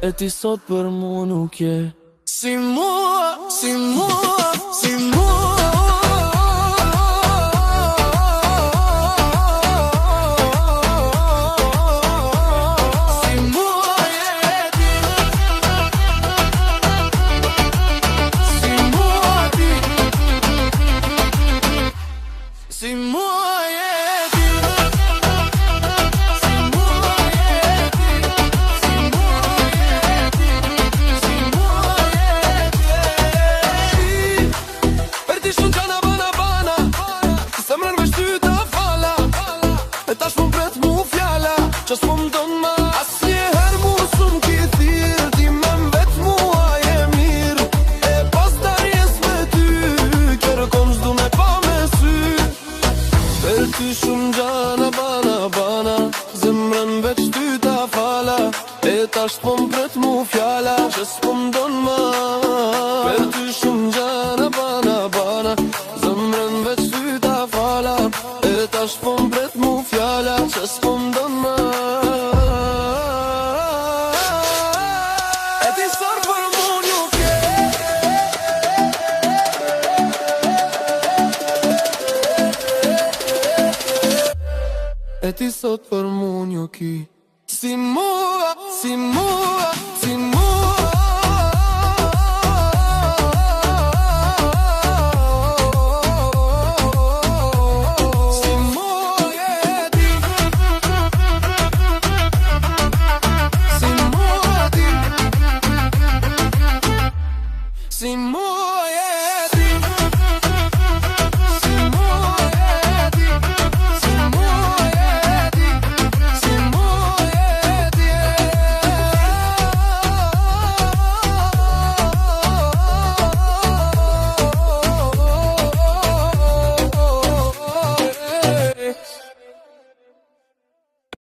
E ti sot për mu nuk je Si mua, si mua, si mua. Si mua je ti, si mua je ti, si mua je ti, si mua je ti. Per ti shumë gjana bana, se mërën me shtyta fala. E tash më pret mu fjala, që s'po m'don ma. Asnjëher mu s'm ki thirr, ti me m'vet mua je mirë. E pas darjes me ty, kërkon s'du me pa me sy. Per ty shumë gjana bana, zemrën veç ty ta fala. E tash s'po m'pret mu fjala, që s'po m'don ma. Per ty shumë gjana bana, zemrën veç ty ta fala. E tash s'po m'pret mu fjala, që s'po m'don ma. E ti sot për mu nuk je. E ti sot për mu nuk je. Si mua, si mua, si